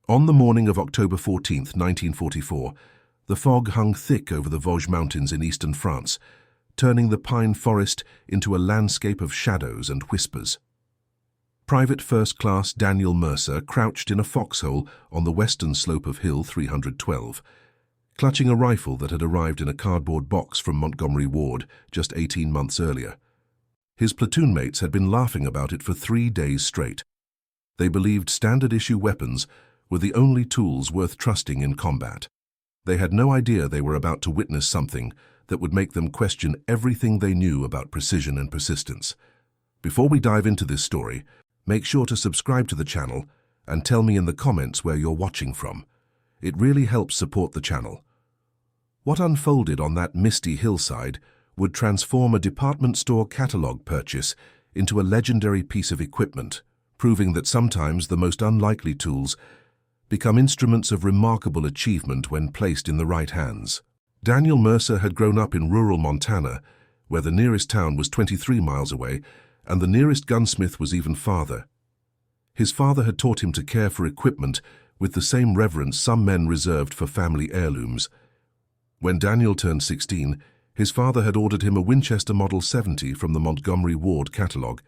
On the morning of October 14, 1944, the fog hung thick over the Vosges Mountains in eastern France, turning the pine forest into a landscape of shadows and whispers. Private First Class Daniel Mercer crouched in a foxhole on the western slope of Hill 312, clutching a rifle that had arrived in a cardboard box from Montgomery Ward just 18 months earlier. His platoon mates had been laughing about it for 3 days straight. They believed standard-issue weapons were the only tools worth trusting in combat. They had no idea they were about to witness something that would make them question everything they knew about precision and persistence. Before we dive into this story, make sure to subscribe to the channel and tell me in the comments where you're watching from. It really helps support the channel. What unfolded on that misty hillside would transform a department store catalog purchase into a legendary piece of equipment, proving that sometimes the most unlikely tools become instruments of remarkable achievement when placed in the right hands. Daniel Mercer had grown up in rural Montana, where the nearest town was 23 miles away and the nearest gunsmith was even farther. His father had taught him to care for equipment with the same reverence some men reserved for family heirlooms. When Daniel turned 16, his father had ordered him a Winchester Model 70 from the Montgomery Ward catalog,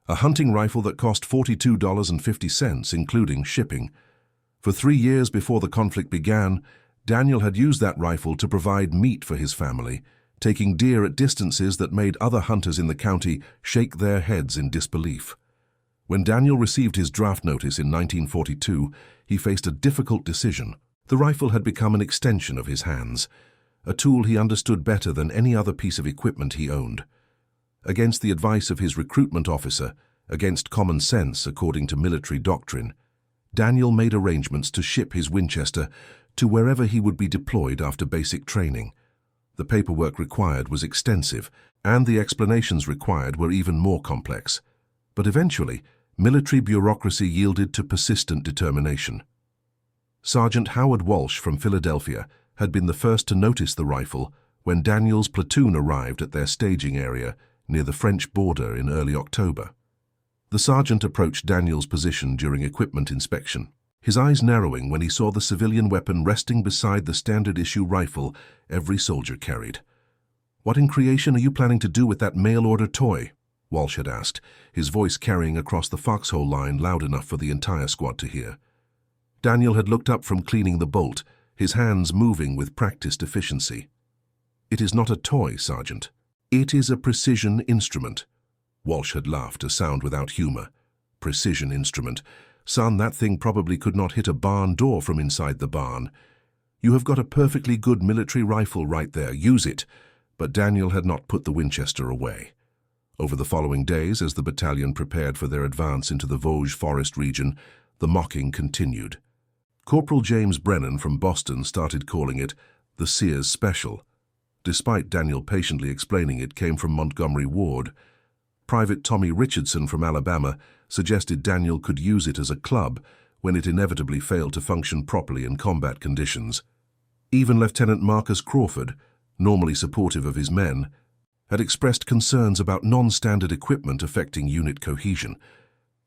a hunting rifle that cost $42.50, including shipping. For 3 years before the conflict began, Daniel had used that rifle to provide meat for his family, taking deer at distances that made other hunters in the county shake their heads in disbelief. When Daniel received his draft notice in 1942, he faced a difficult decision. The rifle had become an extension of his hands, a tool he understood better than any other piece of equipment he owned. Against the advice of his recruitment officer, against common sense according to military doctrine, Daniel made arrangements to ship his Winchester to wherever he would be deployed after basic training. The paperwork required was extensive, and the explanations required were even more complex. But eventually, military bureaucracy yielded to persistent determination. Sergeant Howard Walsh from Philadelphia had been the first to notice the rifle when Daniel's platoon arrived at their staging area near the French border in early October. The sergeant approached Daniel's position during equipment inspection, his eyes narrowing when he saw the civilian weapon resting beside the standard-issue rifle every soldier carried. "What in creation are you planning to do with that mail-order toy?" Walsh had asked, his voice carrying across the foxhole line loud enough for the entire squad to hear. Daniel had looked up from cleaning the bolt, his hands moving with practiced efficiency. "It is not a toy, Sergeant. It is a precision instrument." Walsh had laughed, a sound without humor. "Precision instrument. Son, that thing probably could not hit a barn door from inside the barn. You have got a perfectly good military rifle right there. Use it." But Daniel had not put the Winchester away. Over the following days, as the battalion prepared for their advance into the Vosges forest region, the mocking continued. Corporal James Brennan from Boston started calling it the Sears Special, despite Daniel patiently explaining it came from Montgomery Ward. Private Tommy Richardson from Alabama suggested Daniel could use it as a club when it inevitably failed to function properly in combat conditions. Even Lieutenant Marcus Crawford, normally supportive of his men, had expressed concerns about non-standard equipment affecting unit cohesion.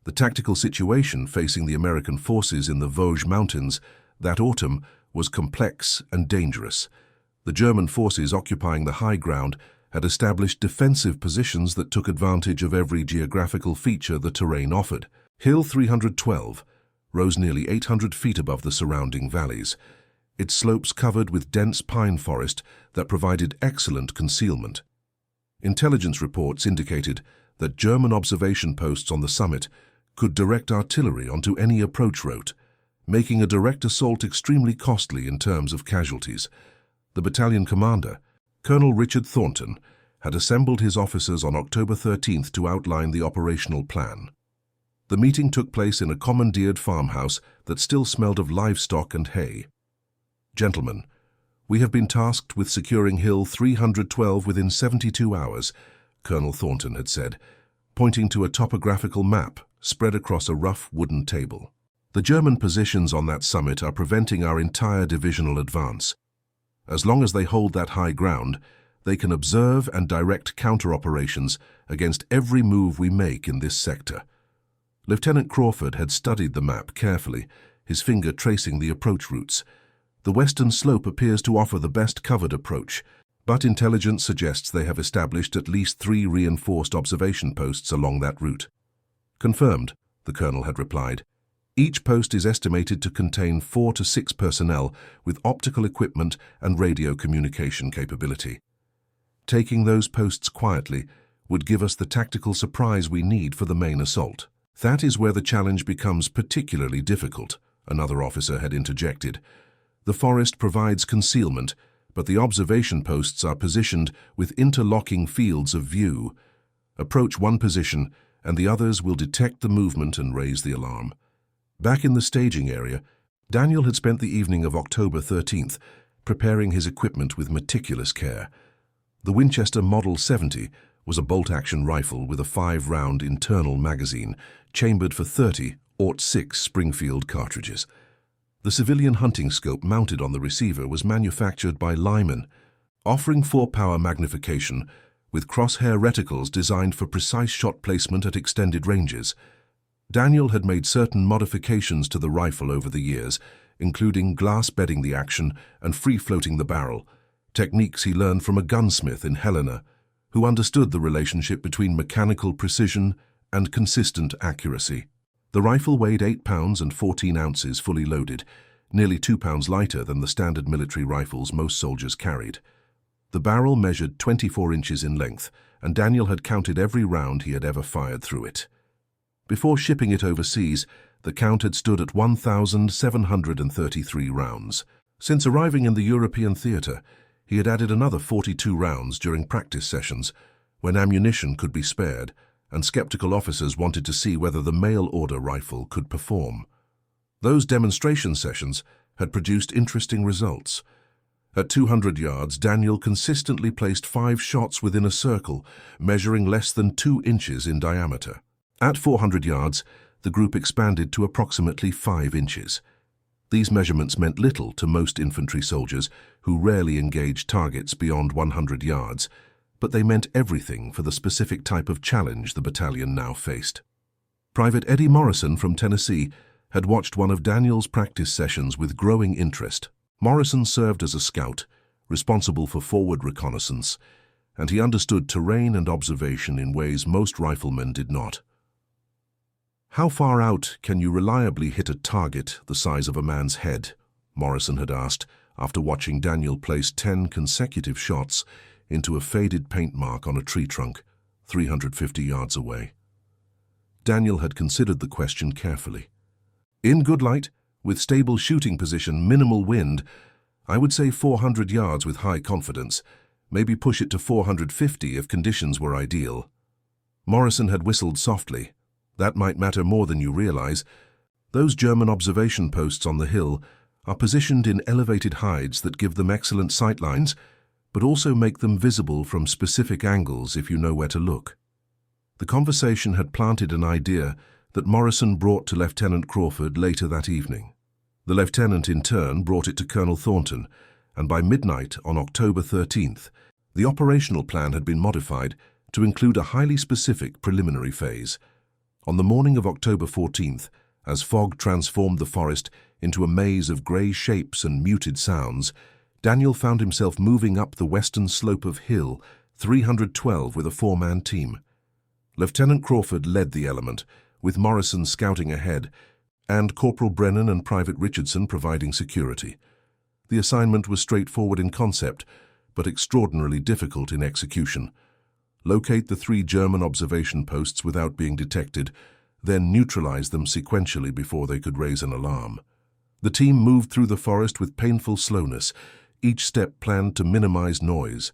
The tactical situation facing the American forces in the Vosges Mountains that autumn was complex and dangerous. The German forces occupying the high ground had established defensive positions that took advantage of every geographical feature the terrain offered. Hill 312 rose nearly 800 feet above the surrounding valleys, its slopes covered with dense pine forest that provided excellent concealment. Intelligence reports indicated that German observation posts on the summit could direct artillery onto any approach route, making a direct assault extremely costly in terms of casualties. The battalion commander, Colonel Richard Thornton, had assembled his officers on October 13th to outline the operational plan. The meeting took place in a commandeered farmhouse that still smelled of livestock and hay. "Gentlemen, we have been tasked with securing Hill 312 within 72 hours, Colonel Thornton had said, pointing to a topographical map spread across a rough wooden table. "The German positions on that summit are preventing our entire divisional advance. As long as they hold that high ground, they can observe and direct counter-operations against every move we make in this sector." Lieutenant Crawford had studied the map carefully, his finger tracing the approach routes. The western slope appears to offer the best covered approach, but intelligence suggests they have established at least 3 reinforced observation posts along that route. Confirmed, the colonel had replied. Each post is estimated to contain 4 to 6 personnel with optical equipment and radio communication capability. Taking those posts quietly would give us the tactical surprise we need for the main assault. That is where the challenge becomes particularly difficult, another officer had interjected. The forest provides concealment, but the observation posts are positioned with interlocking fields of view. Approach one position, and the others will detect the movement and raise the alarm. Back in the staging area, Daniel had spent the evening of October 13th preparing his equipment with meticulous care. The Winchester Model 70 was a bolt-action rifle with a 5-round internal magazine, chambered for 30 .6 Springfield cartridges. The civilian hunting scope mounted on the receiver was manufactured by Lyman, offering 4-power magnification with crosshair reticles designed for precise shot placement at extended ranges. Daniel had made certain modifications to the rifle over the years, including glass bedding the action and free-floating the barrel, techniques he learned from a gunsmith in Helena, who understood the relationship between mechanical precision and consistent accuracy. The rifle weighed 8 pounds and 14 ounces fully loaded, nearly 2 pounds lighter than the standard military rifles most soldiers carried. The barrel measured 24 inches in length, and Daniel had counted every round he had ever fired through it. Before shipping it overseas, the count had stood at 1,733 rounds. Since arriving in the European theatre, he had added another 42 rounds during practice sessions, when ammunition could be spared, and skeptical officers wanted to see whether the mail-order rifle could perform. Those demonstration sessions had produced interesting results. At 200 yards, Daniel consistently placed 5 shots within a circle, measuring less than 2 inches in diameter. At 400 yards, the group expanded to approximately 5 inches. These measurements meant little to most infantry soldiers, who rarely engaged targets beyond 100 yards, but they meant everything for the specific type of challenge the battalion now faced. Private Eddie Morrison from Tennessee had watched one of Daniel's practice sessions with growing interest. Morrison served as a scout, responsible for forward reconnaissance, and he understood terrain and observation in ways most riflemen did not. "How far out can you reliably hit a target the size of a man's head?" Morrison had asked after watching Daniel place 10 consecutive shots into a faded paint mark on a tree trunk 350 yards away. Daniel had considered the question carefully. "In good light, with stable shooting position, minimal wind, I would say 400 yards with high confidence, maybe push it to 450 if conditions were ideal." Morrison had whistled softly. "That might matter more than you realize. Those German observation posts on the hill are positioned in elevated heights that give them excellent sightlines, but also make them visible from specific angles if you know where to look." The conversation had planted an idea that Morrison brought to Lieutenant Crawford later that evening. The lieutenant in turn brought it to Colonel Thornton, and by midnight on October 13th, the operational plan had been modified to include a highly specific preliminary phase. On the morning of October 14th, as fog transformed the forest into a maze of grey shapes and muted sounds, Daniel found himself moving up the western slope of Hill 312 with a 4-man team. Lieutenant Crawford led the element, with Morrison scouting ahead, and Corporal Brennan and Private Richardson providing security. The assignment was straightforward in concept, but extraordinarily difficult in execution. Locate the 3 German observation posts without being detected, then neutralize them sequentially before they could raise an alarm. The team moved through the forest with painful slowness, each step planned to minimize noise.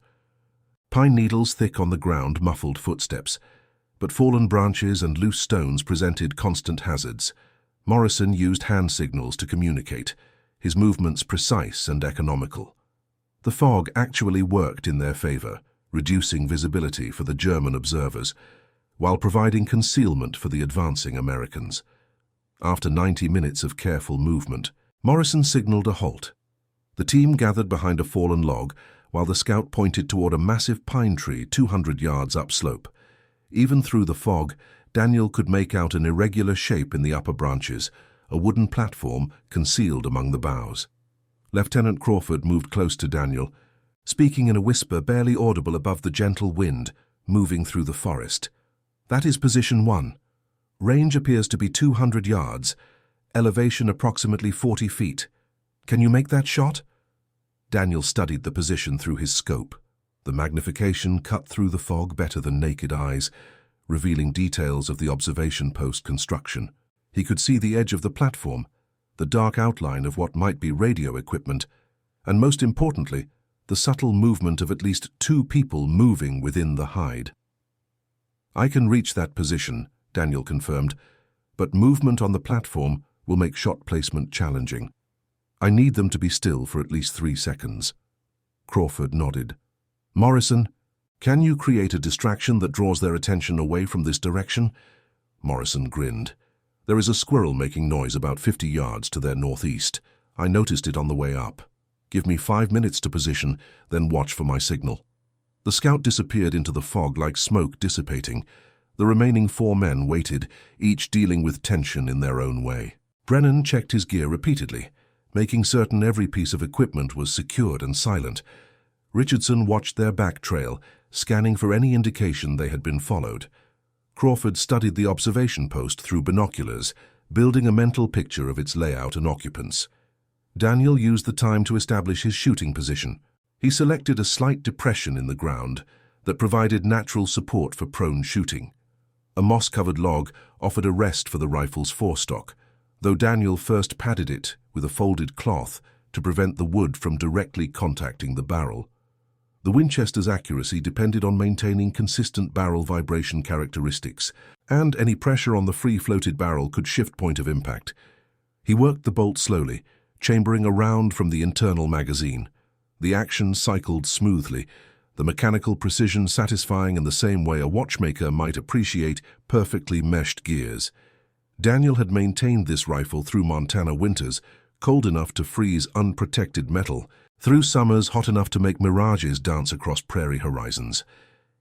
Pine needles thick on the ground muffled footsteps, but fallen branches and loose stones presented constant hazards. Morrison used hand signals to communicate, his movements precise and economical. The fog actually worked in their favor, reducing visibility for the German observers, while providing concealment for the advancing Americans. After 90 minutes of careful movement, Morrison signaled a halt. The team gathered behind a fallen log, while the scout pointed toward a massive pine tree 200 yards upslope. Even through the fog, Daniel could make out an irregular shape in the upper branches, a wooden platform concealed among the boughs. Lieutenant Crawford moved close to Daniel, speaking in a whisper barely audible above the gentle wind moving through the forest. "That is position 1. Range appears to be 200 yards, elevation approximately 40 feet. Can you make that shot?" Daniel studied the position through his scope. The magnification cut through the fog better than naked eyes, revealing details of the observation post construction. He could see the edge of the platform, the dark outline of what might be radio equipment, and most importantly, the subtle movement of at least 2 people moving within the hide. "I can reach that position," Daniel confirmed, "but movement on the platform will make shot placement challenging. I need them to be still for at least 3 seconds." Crawford nodded. "Morrison, can you create a distraction that draws their attention away from this direction?" Morrison grinned. "There is a squirrel making noise about 50 yards to their northeast. I noticed it on the way up. Give me 5 minutes to position, then watch for my signal." The scout disappeared into the fog like smoke dissipating. The remaining 4 men waited, each dealing with tension in their own way. Brennan checked his gear repeatedly, making certain every piece of equipment was secured and silent. Richardson watched their back trail, scanning for any indication they had been followed. Crawford studied the observation post through binoculars, building a mental picture of its layout and occupants. Daniel used the time to establish his shooting position. He selected a slight depression in the ground that provided natural support for prone shooting. A moss-covered log offered a rest for the rifle's forestock, though Daniel first padded it with a folded cloth to prevent the wood from directly contacting the barrel. The Winchester's accuracy depended on maintaining consistent barrel vibration characteristics, and any pressure on the free-floated barrel could shift point of impact. He worked the bolt slowly, chambering a round from the internal magazine. The action cycled smoothly, the mechanical precision satisfying in the same way a watchmaker might appreciate perfectly meshed gears. Daniel had maintained this rifle through Montana winters, cold enough to freeze unprotected metal, through summers hot enough to make mirages dance across prairie horizons.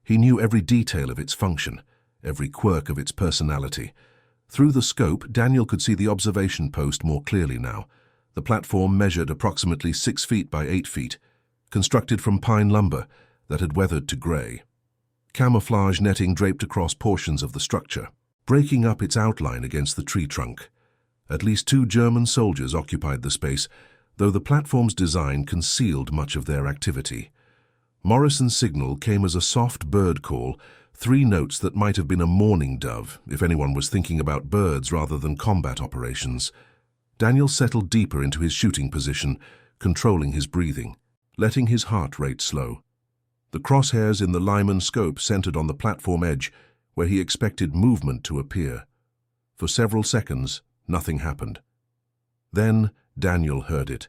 He knew every detail of its function, every quirk of its personality. Through the scope, Daniel could see the observation post more clearly now. The platform measured approximately 6 feet by 8 feet, constructed from pine lumber that had weathered to gray. Camouflage netting draped across portions of the structure, breaking up its outline against the tree trunk. At least 2 German soldiers occupied the space, though the platform's design concealed much of their activity. Morrison's signal came as a soft bird call, 3 notes that might have been a mourning dove if anyone was thinking about birds rather than combat operations. Daniel settled deeper into his shooting position, controlling his breathing, letting his heart rate slow. The crosshairs in the Lyman scope centered on the platform edge, where he expected movement to appear. For several seconds, nothing happened. Then Daniel heard it,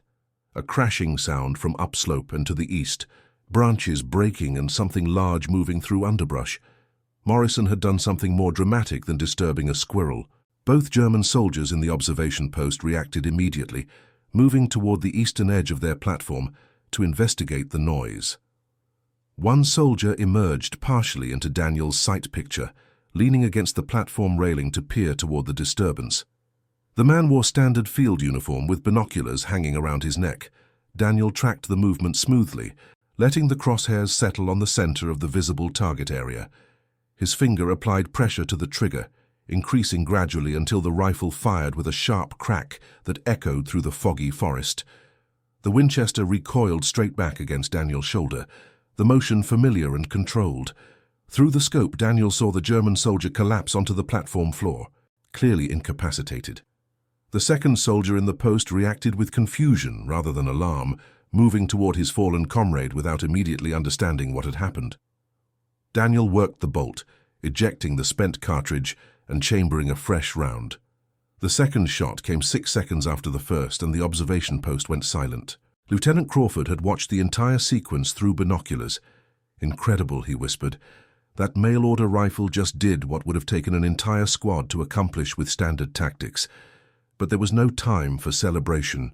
a crashing sound from upslope and to the east, branches breaking and something large moving through underbrush. Morrison had done something more dramatic than disturbing a squirrel. Both German soldiers in the observation post reacted immediately, moving toward the eastern edge of their platform to investigate the noise. One soldier emerged partially into Daniel's sight picture, leaning against the platform railing to peer toward the disturbance. The man wore standard field uniform with binoculars hanging around his neck. Daniel tracked the movement smoothly, letting the crosshairs settle on the center of the visible target area. His finger applied pressure to the trigger, increasing gradually until the rifle fired with a sharp crack that echoed through the foggy forest. The Winchester recoiled straight back against Daniel's shoulder, the motion familiar and controlled. Through the scope, Daniel saw the German soldier collapse onto the platform floor, clearly incapacitated. The second soldier in the post reacted with confusion rather than alarm, moving toward his fallen comrade without immediately understanding what had happened. Daniel worked the bolt, ejecting the spent cartridge and chambering a fresh round. The second shot came 6 seconds after the first, and the observation post went silent. Lieutenant Crawford had watched the entire sequence through binoculars. "Incredible," he whispered. "That mail-order rifle just did what would have taken an entire squad to accomplish with standard tactics." But there was no time for celebration.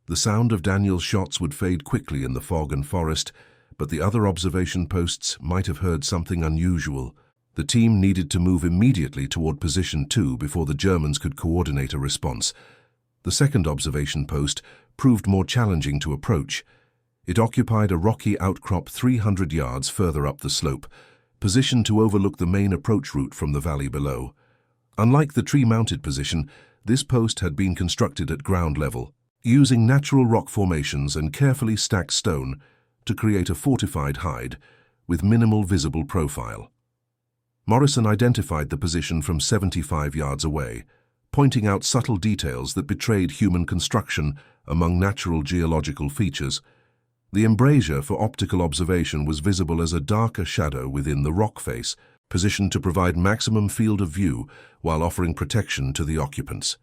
The sound of Daniel's shots would fade quickly in the fog and forest, but the other observation posts might have heard something unusual. The team needed to move immediately toward position 2 before the Germans could coordinate a response. The second observation post proved more challenging to approach. It occupied a rocky outcrop 300 yards further up the slope, positioned to overlook the main approach route from the valley below. Unlike the tree-mounted position, this post had been constructed at ground level, using natural rock formations and carefully stacked stone to create a fortified hide with minimal visible profile. Morrison identified the position from 75 yards away, pointing out subtle details that betrayed human construction among natural geological features. The embrasure for optical observation was visible as a darker shadow within the rock face, positioned to provide maximum field of view while offering protection to the occupants.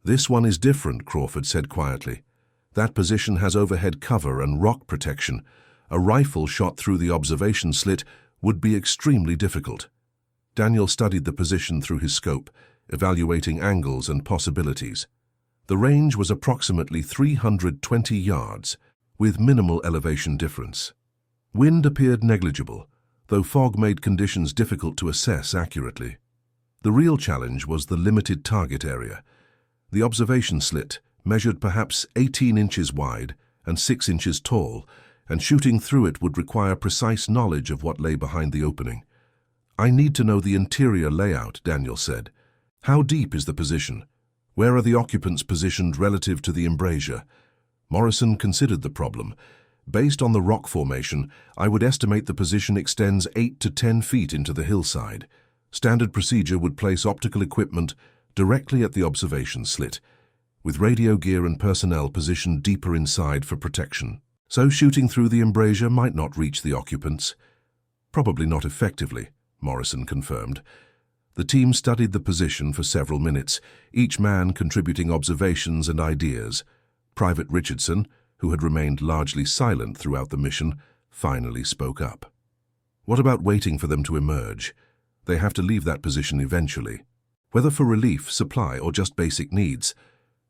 "This one is different," Crawford said quietly. "That position has overhead cover and rock protection. A rifle shot through the observation slit would be extremely difficult." Daniel studied the position through his scope, evaluating angles and possibilities. The range was approximately 320 yards, with minimal elevation difference. Wind appeared negligible, though fog made conditions difficult to assess accurately. The real challenge was the limited target area. The observation slit measured perhaps 18 inches wide and 6 inches tall, and shooting through it would require precise knowledge of what lay behind the opening. "I need to know the interior layout," Daniel said. "How deep is the position? Where are the occupants positioned relative to the embrasure?" Morrison considered the problem. "Based on the rock formation, I would estimate the position extends 8 to 10 feet into the hillside. Standard procedure would place optical equipment directly at the observation slit, with radio gear and personnel positioned deeper inside for protection. So shooting through the embrasure might not reach the occupants." "Probably not effectively," Morrison confirmed. The team studied the position for several minutes, each man contributing observations and ideas. Private Richardson, who had remained largely silent throughout the mission, finally spoke up. "What about waiting for them to emerge? They have to leave that position eventually. Whether for relief, supply, or just basic needs."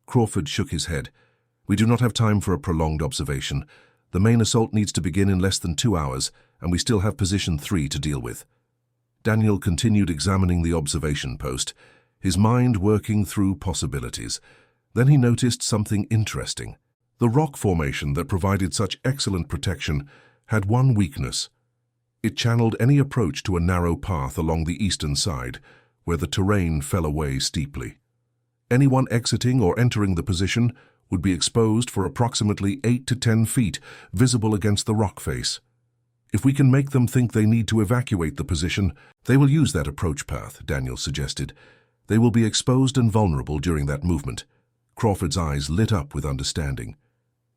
Crawford shook his head. "We do not have time for a prolonged observation. The main assault needs to begin in less than 2 hours, and we still have position 3 to deal with." Daniel continued examining the observation post, his mind working through possibilities. Then he noticed something interesting. The rock formation that provided such excellent protection had one weakness. It channeled any approach to a narrow path along the eastern side, where the terrain fell away steeply. Anyone exiting or entering the position would be exposed for approximately 8 to 10 feet, visible against the rock face. "If we can make them think they need to evacuate the position, they will use that approach path," Daniel suggested. "They will be exposed and vulnerable during that movement." Crawford's eyes lit up with understanding.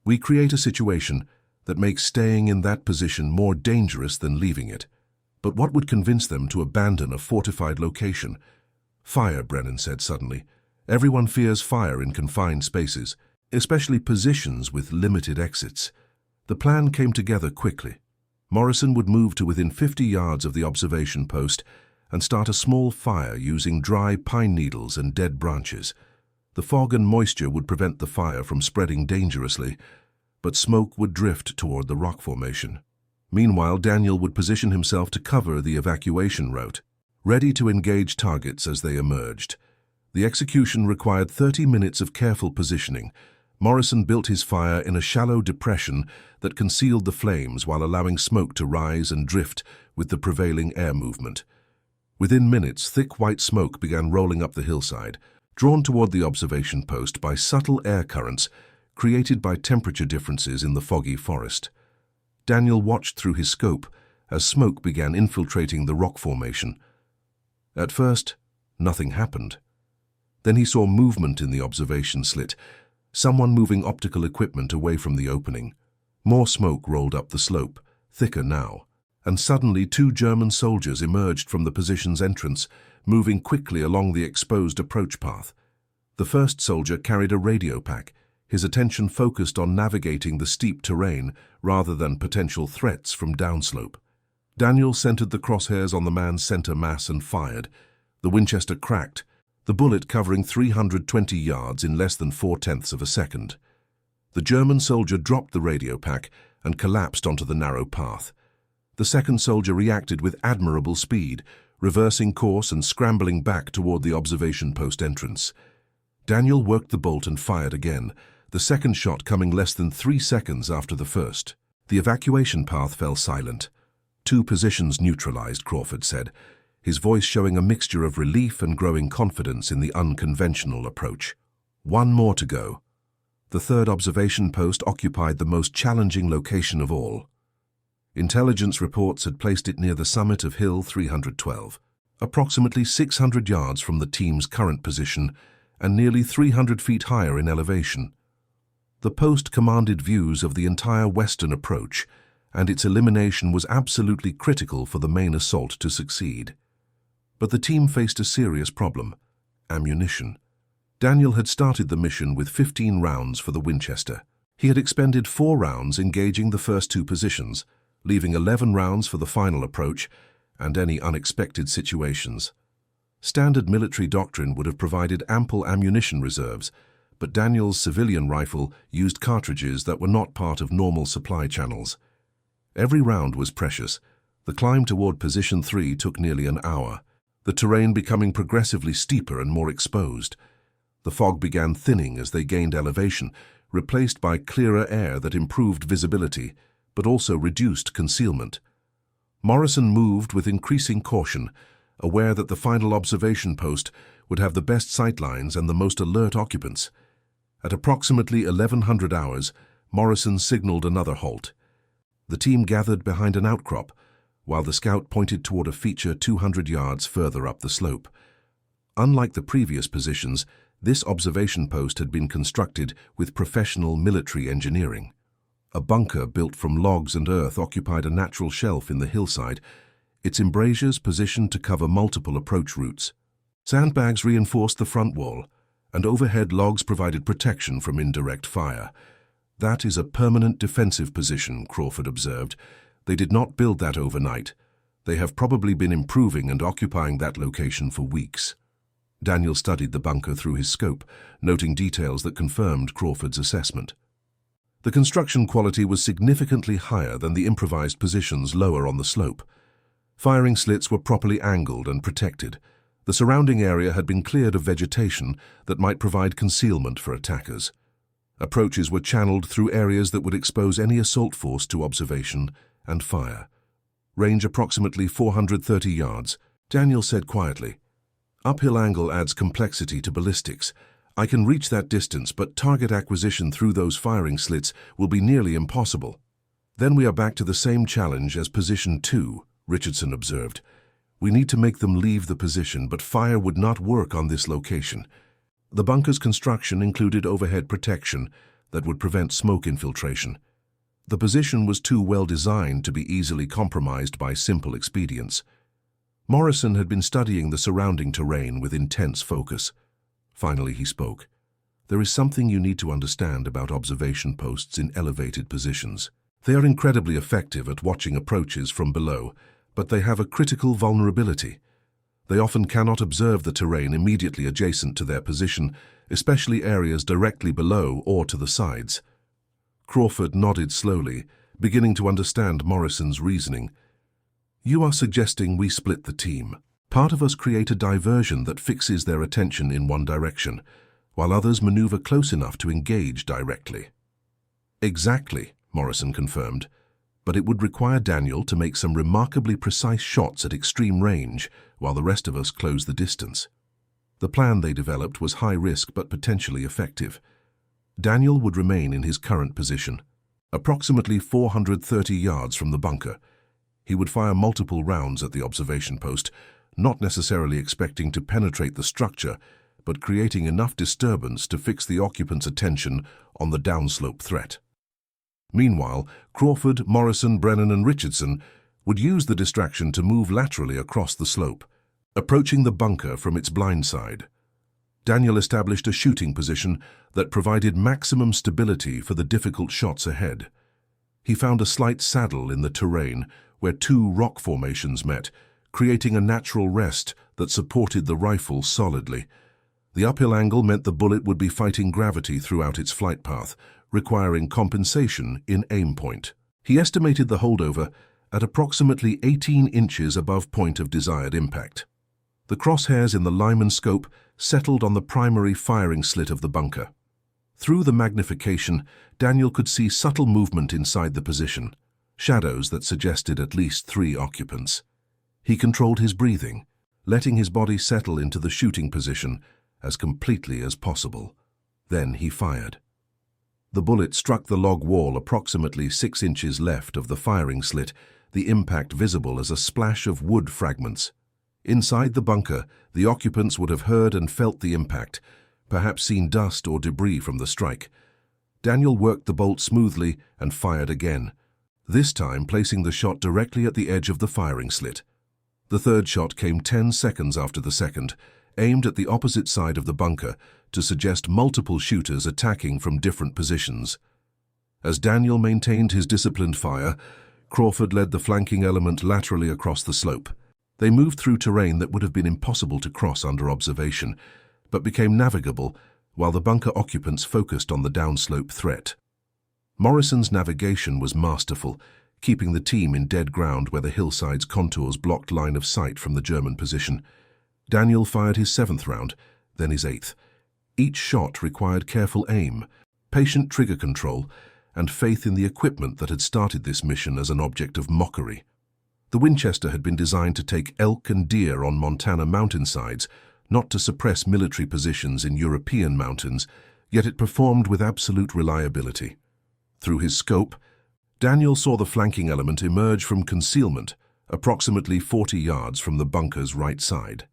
"We create a situation that makes staying in that position more dangerous than leaving it. But what would convince them to abandon a fortified location?" "Fire," Brennan said suddenly. "Everyone fears fire in confined spaces, especially positions with limited exits." The plan came together quickly. Morrison would move to within 50 yards of the observation post and start a small fire using dry pine needles and dead branches. The fog and moisture would prevent the fire from spreading dangerously, but smoke would drift toward the rock formation. Meanwhile, Daniel would position himself to cover the evacuation route, ready to engage targets as they emerged. The execution required 30 minutes of careful positioning. Morrison built his fire in a shallow depression that concealed the flames while allowing smoke to rise and drift with the prevailing air movement. Within minutes, thick white smoke began rolling up the hillside, drawn toward the observation post by subtle air currents created by temperature differences in the foggy forest. Daniel watched through his scope as smoke began infiltrating the rock formation. At first, nothing happened. Then he saw movement in the observation slit, someone moving optical equipment away from the opening. More smoke rolled up the slope, thicker now, and suddenly 2 German soldiers emerged from the position's entrance, moving quickly along the exposed approach path. The first soldier carried a radio pack, his attention focused on navigating the steep terrain rather than potential threats from downslope. Daniel centered the crosshairs on the man's center mass and fired. The Winchester cracked, the bullet covering 320 yards in less than 4/10 of a second. The German soldier dropped the radio pack and collapsed onto the narrow path. The second soldier reacted with admirable speed, reversing course and scrambling back toward the observation post entrance. Daniel worked the bolt and fired again, the second shot coming less than 3 seconds after the first. The evacuation path fell silent. 2 positions neutralized, Crawford said, his voice showing a mixture of relief and growing confidence in the unconventional approach. 1 more to go. The third observation post occupied the most challenging location of all. Intelligence reports had placed it near the summit of Hill 312, approximately 600 yards from the team's current position and nearly 300 feet higher in elevation. The post commanded views of the entire western approach, and its elimination was absolutely critical for the main assault to succeed. But the team faced a serious problem: ammunition. Daniel had started the mission with 15 rounds for the Winchester. He had expended 4 rounds engaging the first 2 positions, leaving 11 rounds for the final approach and any unexpected situations. Standard military doctrine would have provided ample ammunition reserves, but Daniel's civilian rifle used cartridges that were not part of normal supply channels. Every round was precious. The climb toward Position 3 took nearly an hour, the terrain becoming progressively steeper and more exposed. The fog began thinning as they gained elevation, replaced by clearer air that improved visibility, but also reduced concealment. Morrison moved with increasing caution, aware that the final observation post would have the best sightlines and the most alert occupants. At approximately 1100 hours, Morrison signaled another halt. The team gathered behind an outcrop, while the scout pointed toward a feature 200 yards further up the slope. Unlike the previous positions, this observation post had been constructed with professional military engineering. A bunker built from logs and earth occupied a natural shelf in the hillside, its embrasures positioned to cover multiple approach routes. Sandbags reinforced the front wall, and overhead logs provided protection from indirect fire. "That is a permanent defensive position," Crawford observed. "They did not build that overnight. They have probably been improving and occupying that location for weeks." Daniel studied the bunker through his scope, noting details that confirmed Crawford's assessment. The construction quality was significantly higher than the improvised positions lower on the slope. Firing slits were properly angled and protected. The surrounding area had been cleared of vegetation that might provide concealment for attackers. Approaches were channeled through areas that would expose any assault force to observation and fire. Range approximately 430 yards, Daniel said quietly. "Uphill angle adds complexity to ballistics. I can reach that distance, but target acquisition through those firing slits will be nearly impossible." "Then we are back to the same challenge as Position 2, Richardson observed. "We need to make them leave the position, but fire would not work on this location." The bunker's construction included overhead protection that would prevent smoke infiltration. The position was too well designed to be easily compromised by simple expedients. Morrison had been studying the surrounding terrain with intense focus. Finally he spoke. "There is something you need to understand about observation posts in elevated positions. They are incredibly effective at watching approaches from below, but they have a critical vulnerability. They often cannot observe the terrain immediately adjacent to their position, especially areas directly below or to the sides." Crawford nodded slowly, beginning to understand Morrison's reasoning. "You are suggesting we split the team. Part of us create a diversion that fixes their attention in one direction, while others maneuver close enough to engage directly." "Exactly," Morrison confirmed, "but it would require Daniel to make some remarkably precise shots at extreme range, while the rest of us close the distance." The plan they developed was high risk but potentially effective. Daniel would remain in his current position, approximately 430 yards from the bunker. He would fire multiple rounds at the observation post, not necessarily expecting to penetrate the structure, but creating enough disturbance to fix the occupants' attention on the downslope threat. Meanwhile, Crawford, Morrison, Brennan, and Richardson would use the distraction to move laterally across the slope, approaching the bunker from its blind side. Daniel established a shooting position that provided maximum stability for the difficult shots ahead. He found a slight saddle in the terrain where 2 rock formations met, creating a natural rest that supported the rifle solidly. The uphill angle meant the bullet would be fighting gravity throughout its flight path, requiring compensation in aim point. He estimated the holdover at approximately 18 inches above point of desired impact. The crosshairs in the Lyman scope settled on the primary firing slit of the bunker. Through the magnification, Daniel could see subtle movement inside the position, shadows that suggested at least 3 occupants. He controlled his breathing, letting his body settle into the shooting position as completely as possible. Then he fired. The bullet struck the log wall approximately 6 inches left of the firing slit, the impact visible as a splash of wood fragments. Inside the bunker, the occupants would have heard and felt the impact, perhaps seen dust or debris from the strike. Daniel worked the bolt smoothly and fired again, this time placing the shot directly at the edge of the firing slit. The third shot came 10 seconds after the second, aimed at the opposite side of the bunker to suggest multiple shooters attacking from different positions. As Daniel maintained his disciplined fire, Crawford led the flanking element laterally across the slope. They moved through terrain that would have been impossible to cross under observation, but became navigable while the bunker occupants focused on the downslope threat. Morrison's navigation was masterful, keeping the team in dead ground where the hillside's contours blocked line of sight from the German position. Daniel fired his 7th round, then his 8th. Each shot required careful aim, patient trigger control, and faith in the equipment that had started this mission as an object of mockery. The Winchester had been designed to take elk and deer on Montana mountainsides, not to suppress military positions in European mountains, yet it performed with absolute reliability. Through his scope, Daniel saw the flanking element emerge from concealment, approximately 40 yards from the bunker's right side.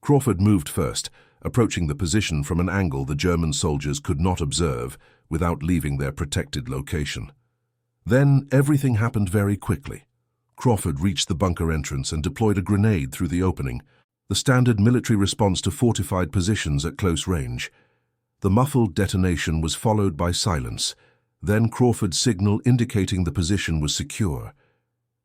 Crawford moved first, approaching the position from an angle the German soldiers could not observe without leaving their protected location. Then everything happened very quickly. Crawford reached the bunker entrance and deployed a grenade through the opening, the standard military response to fortified positions at close range. The muffled detonation was followed by silence, then Crawford's signal indicating the position was secure.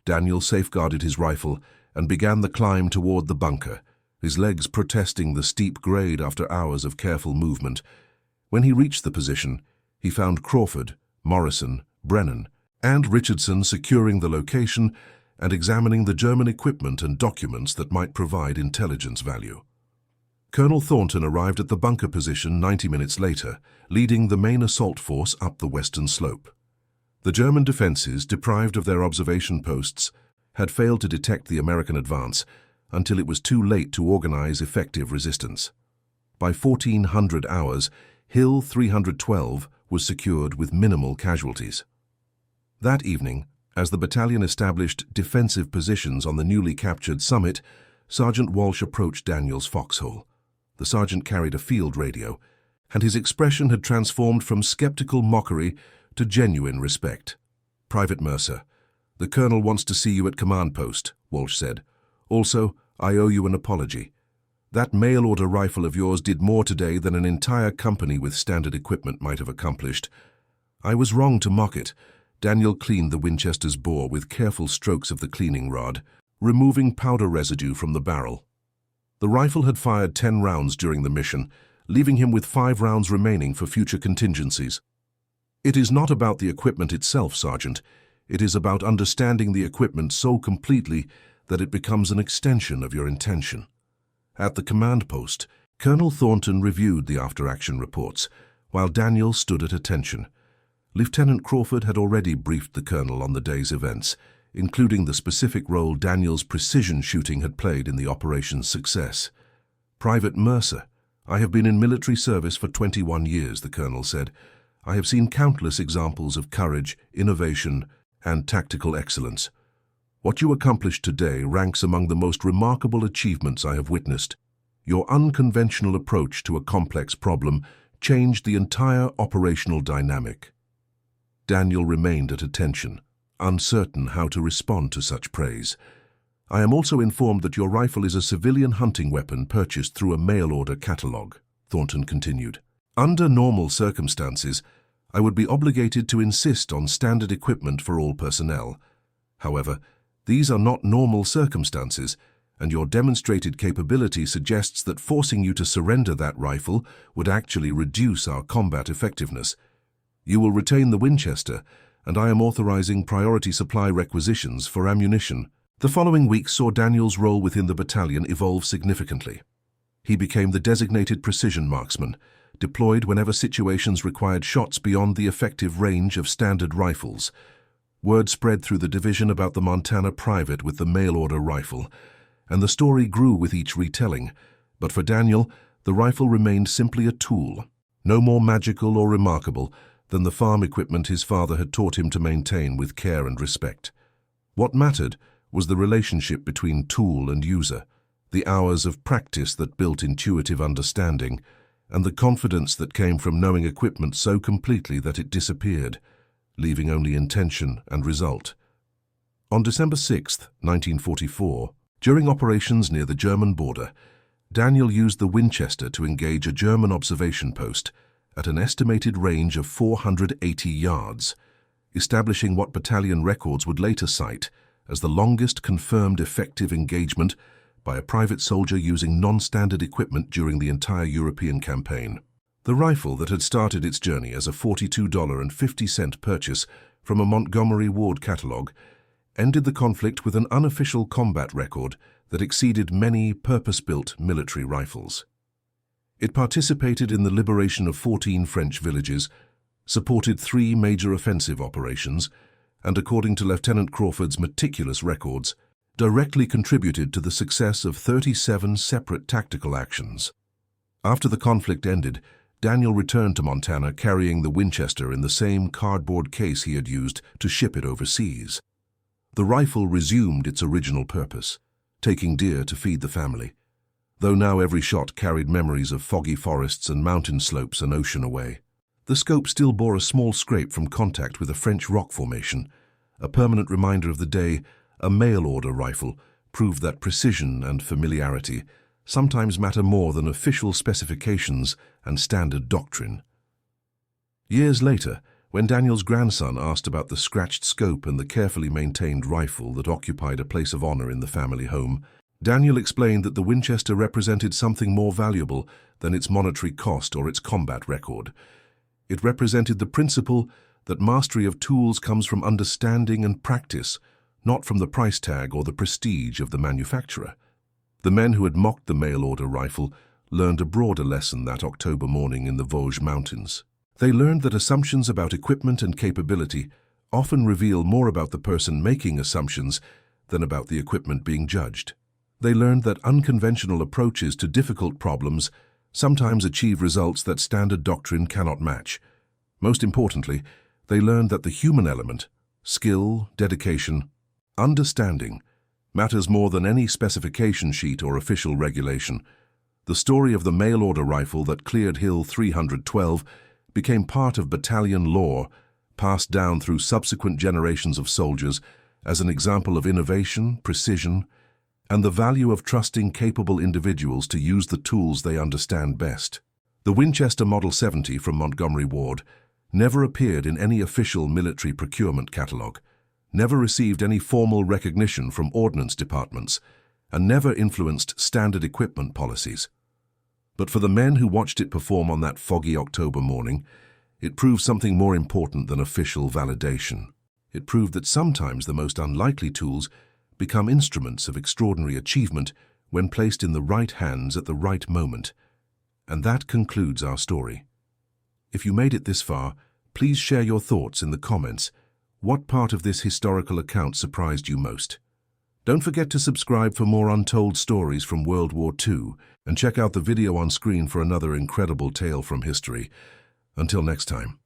Daniel safeguarded his rifle and began the climb toward the bunker, his legs protesting the steep grade after hours of careful movement. When he reached the position, he found Crawford, Morrison, Brennan, and Richardson securing the location and examining the German equipment and documents that might provide intelligence value. Colonel Thornton arrived at the bunker position 90 minutes later, leading the main assault force up the western slope. The German defenses, deprived of their observation posts, had failed to detect the American advance until it was too late to organize effective resistance. By 1400 hours, Hill 312 was secured with minimal casualties. That evening, as the battalion established defensive positions on the newly captured summit, Sergeant Walsh approached Daniel's foxhole. The sergeant carried a field radio, and his expression had transformed from skeptical mockery to genuine respect. "Private Mercer, the colonel wants to see you at command post," Walsh said. "Also, I owe you an apology. That mail-order rifle of yours did more today than an entire company with standard equipment might have accomplished. I was wrong to mock it." Daniel cleaned the Winchester's bore with careful strokes of the cleaning rod, removing powder residue from the barrel. The rifle had fired 10 rounds during the mission, leaving him with 5 rounds remaining for future contingencies. "It is not about the equipment itself, Sergeant. It is about understanding the equipment so completely that it becomes an extension of your intention." At the command post, Colonel Thornton reviewed the after-action reports, while Daniel stood at attention. Lieutenant Crawford had already briefed the colonel on the day's events, including the specific role Daniel's precision shooting had played in the operation's success. "Private Mercer, I have been in military service for 21 years, the colonel said. I have seen countless examples of courage, innovation, and tactical excellence. What you accomplished today ranks among the most remarkable achievements I have witnessed. Your unconventional approach to a complex problem changed the entire operational dynamic." Daniel remained at attention, uncertain how to respond to such praise. "I am also informed that your rifle is a civilian hunting weapon purchased through a mail-order catalogue," Thornton continued. "Under normal circumstances, I would be obligated to insist on standard equipment for all personnel. However, these are not normal circumstances, and your demonstrated capability suggests that forcing you to surrender that rifle would actually reduce our combat effectiveness. You will retain the Winchester, and I am authorizing priority supply requisitions for ammunition. The following week saw Daniel's role within the battalion evolve significantly. He became the designated precision marksman, deployed whenever situations required shots beyond the effective range of standard rifles. Word spread through the division about the Montana private with the mail-order rifle, and the story grew with each retelling. But for Daniel, the rifle remained simply a tool, no more magical or remarkable than the farm equipment his father had taught him to maintain with care and respect. What mattered was the relationship between tool and user, the hours of practice that built intuitive understanding, and the confidence that came from knowing equipment so completely that it disappeared, leaving only intention and result. On December 6, 1944, during operations near the German border, Daniel used the Winchester to engage a German observation post at an estimated range of 480 yards, establishing what battalion records would later cite as the longest confirmed effective engagement by a private soldier using non-standard equipment during the entire European campaign. The rifle that had started its journey as a $42.50 purchase from a Montgomery Ward catalog ended the conflict with an unofficial combat record that exceeded many purpose-built military rifles. It participated in the liberation of 14 French villages, supported 3 major offensive operations, and according to Lieutenant Crawford's meticulous records, directly contributed to the success of 37 separate tactical actions. After the conflict ended, Daniel returned to Montana carrying the Winchester in the same cardboard case he had used to ship it overseas. The rifle resumed its original purpose, taking deer to feed the family, though now every shot carried memories of foggy forests and mountain slopes an ocean away. The scope still bore a small scrape from contact with a French rock formation, a permanent reminder of the day a mail-order rifle proved that precision and familiarity sometimes matter more than official specifications and standard doctrine. Years later, when Daniel's grandson asked about the scratched scope and the carefully maintained rifle that occupied a place of honor in the family home, Daniel explained that the Winchester represented something more valuable than its monetary cost or its combat record. It represented the principle that mastery of tools comes from understanding and practice, not from the price tag or the prestige of the manufacturer. The men who had mocked the mail-order rifle learned a broader lesson that October morning in the Vosges Mountains. They learned that assumptions about equipment and capability often reveal more about the person making assumptions than about the equipment being judged. They learned that unconventional approaches to difficult problems sometimes achieve results that standard doctrine cannot match. Most importantly, they learned that the human element, skill, dedication, understanding, matters more than any specification sheet or official regulation. The story of the mail-order rifle that cleared Hill 312 became part of battalion lore, passed down through subsequent generations of soldiers as an example of innovation, precision, and the value of trusting capable individuals to use the tools they understand best. The Winchester Model 70 from Montgomery Ward never appeared in any official military procurement catalog, never received any formal recognition from ordnance departments, and never influenced standard equipment policies. But for the men who watched it perform on that foggy October morning, it proved something more important than official validation. It proved that sometimes the most unlikely tools become instruments of extraordinary achievement when placed in the right hands at the right moment. And that concludes our story. If you made it this far, please share your thoughts in the comments. What part of this historical account surprised you most? Don't forget to subscribe for more untold stories from World War II, and check out the video on screen for another incredible tale from history. Until next time.